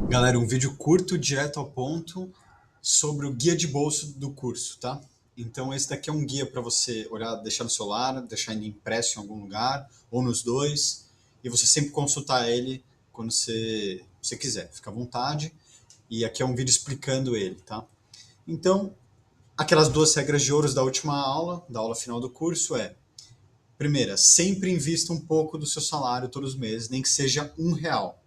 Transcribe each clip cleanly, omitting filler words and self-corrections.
Galera, um vídeo curto, direto ao ponto, sobre o guia de bolso do curso, tá? Então esse daqui é um guia para você olhar, deixar no celular, deixar ele impresso em algum lugar, ou nos dois, e você sempre consultar ele quando você quiser, fica à vontade. E aqui é um vídeo explicando ele, tá? Então, aquelas duas regras de ouro da última aula, da aula final do curso é: primeira, sempre invista um pouco do seu salário todos os meses, nem que seja R$ 1.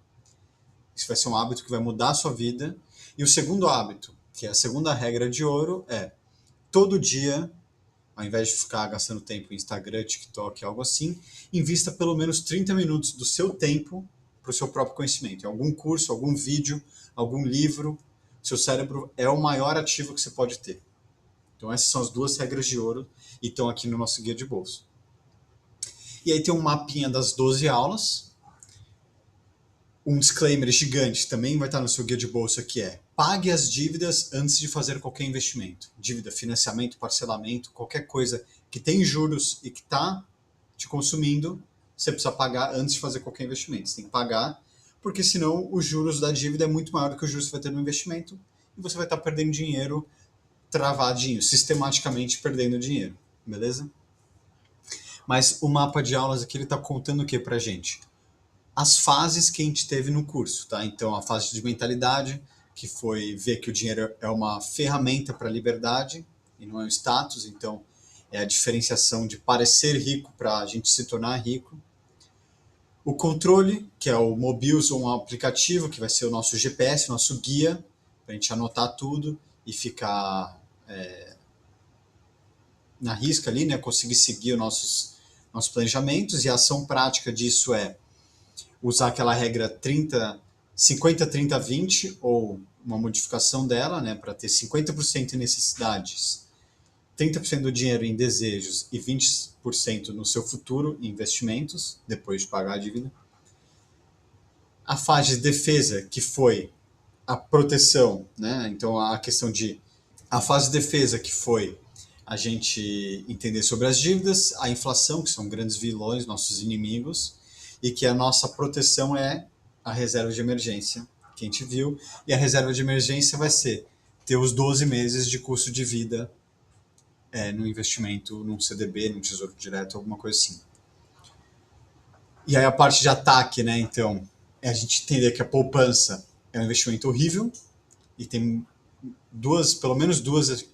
Isso vai ser um hábito que vai mudar a sua vida. E o segundo hábito, que é a segunda regra de ouro, é todo dia, ao invés de ficar gastando tempo em Instagram, TikTok, algo assim, invista pelo menos 30 minutos do seu tempo para o seu próprio conhecimento. Em algum curso, algum vídeo, algum livro. Seu cérebro é o maior ativo que você pode ter. Então essas são as duas regras de ouro e estão aqui no nosso guia de bolso. E aí tem um mapinha das 12 aulas. Um disclaimer gigante também vai estar no seu guia de bolsa, que é: pague as dívidas antes de fazer qualquer investimento. Dívida, financiamento, parcelamento, qualquer coisa que tem juros e que está te consumindo, você precisa pagar antes de fazer qualquer investimento. Você tem que pagar, porque senão os juros da dívida é muito maior do que os juros que você vai ter no investimento e você vai estar perdendo dinheiro, travadinho, sistematicamente perdendo dinheiro, beleza? Mas o mapa de aulas aqui ele está contando o que pra gente? As fases que a gente teve no curso, tá? Então, a fase de mentalidade, que foi ver que o dinheiro é uma ferramenta para a liberdade e não é um status, então é a diferenciação de parecer rico para a gente se tornar rico. O controle, que é o Mobius, um aplicativo que vai ser o nosso GPS, o nosso guia, para a gente anotar tudo e ficar na risca ali, né? Conseguir seguir os nossos planejamentos. E a ação prática disso é usar aquela regra 50, 30, 20, ou uma modificação dela, né, para ter 50% em necessidades, 30% do dinheiro em desejos e 20% no seu futuro em investimentos, depois de pagar a dívida. A fase de defesa, que foi a proteção, né? Então a questão de a fase de defesa, que foi a gente entender sobre as dívidas, a inflação, que são grandes vilões, nossos inimigos, e que a nossa proteção é a reserva de emergência, que a gente viu, e a reserva de emergência vai ser ter os 12 meses de custo de vida no investimento, num CDB, num tesouro direto, alguma coisa assim. E aí a parte de ataque, né, então, é a gente entender que a poupança é um investimento horrível, e tem pelo menos duas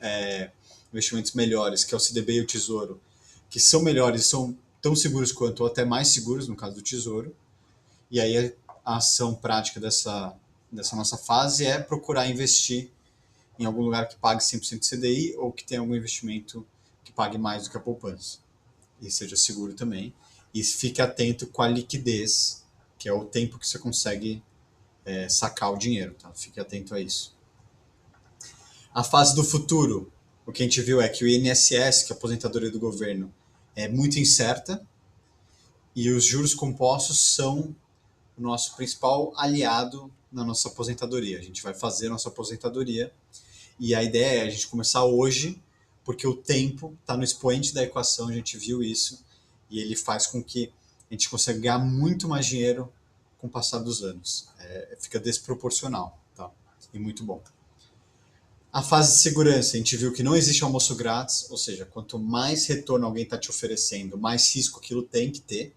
investimentos melhores, que é o CDB e o Tesouro, que são melhores, são tão seguros quanto, ou até mais seguros, no caso do Tesouro. E aí a ação prática dessa nossa fase é procurar investir em algum lugar que pague 100% de CDI ou que tenha algum investimento que pague mais do que a poupança. E seja seguro também. E fique atento com a liquidez, que é o tempo que você consegue sacar o dinheiro. Tá? Fique atento a isso. A fase do futuro, o que a gente viu é que o INSS, que é a aposentadoria do governo, é muito incerta e os juros compostos são o nosso principal aliado na nossa aposentadoria. A gente vai fazer a nossa aposentadoria e a ideia é a gente começar hoje, porque o tempo está no expoente da equação, a gente viu isso, e ele faz com que a gente consiga ganhar muito mais dinheiro com o passar dos anos. Fica desproporcional, tá? E muito bom. A fase de segurança, a gente viu que não existe almoço grátis, ou seja, quanto mais retorno alguém está te oferecendo, mais risco aquilo tem que ter,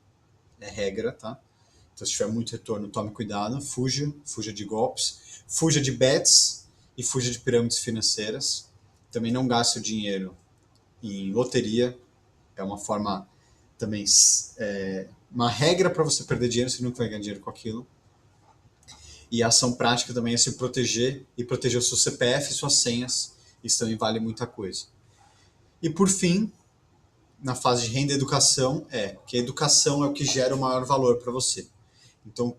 é regra, tá? Então, se tiver muito retorno, tome cuidado, fuja de golpes, fuja de bets e fuja de pirâmides financeiras. Também não gaste o dinheiro em loteria, é uma forma também, uma regra para você perder dinheiro, você nunca vai ganhar dinheiro com aquilo. E a ação prática também é se proteger e proteger o seu CPF e suas senhas. Isso também vale muita coisa. E por fim, na fase de renda e educação, que a educação é o que gera o maior valor para você. Então,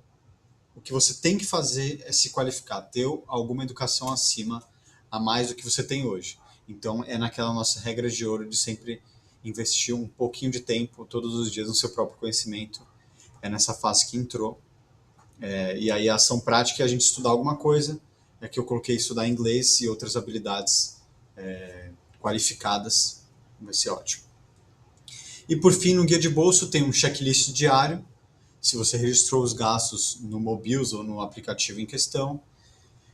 o que você tem que fazer é se qualificar, ter alguma educação acima, a mais do que você tem hoje. Então, é naquela nossa regra de ouro de sempre investir um pouquinho de tempo, todos os dias, no seu próprio conhecimento. É nessa fase que entrou. E aí a ação prática é a gente estudar alguma coisa, que eu coloquei estudar inglês e outras habilidades qualificadas, vai ser ótimo. E por fim, no guia de bolso tem um checklist diário, se você registrou os gastos no Mobius ou no aplicativo em questão,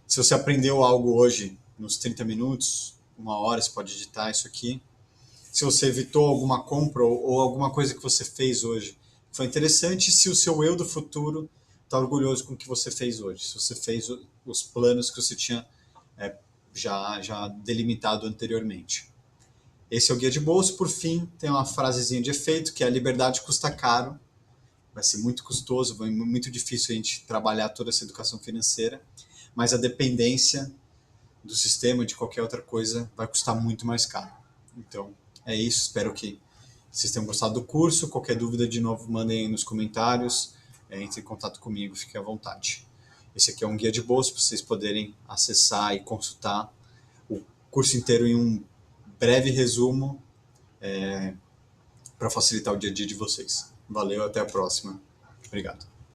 Se você aprendeu algo hoje, nos 30 minutos, 1 hora, você pode editar isso aqui. Se você evitou alguma compra ou alguma coisa que você fez hoje, foi interessante. Se o seu eu do futuro está orgulhoso com o que você fez hoje, se você fez os planos que você tinha já delimitado anteriormente. Esse é o guia de bolso. Por fim, tem uma frasezinha de efeito, que é: a liberdade custa caro, vai ser muito custoso, vai ser muito difícil a gente trabalhar toda essa educação financeira, mas a dependência do sistema, de qualquer outra coisa, vai custar muito mais caro. Então, é isso. Espero que vocês tenham gostado do curso. Qualquer dúvida, de novo, mandem aí nos comentários. Entre em contato comigo, fiquem à vontade. Esse aqui é um guia de bolso para vocês poderem acessar e consultar o curso inteiro em um breve resumo, para facilitar o dia a dia de vocês. Valeu, até a próxima. Obrigado.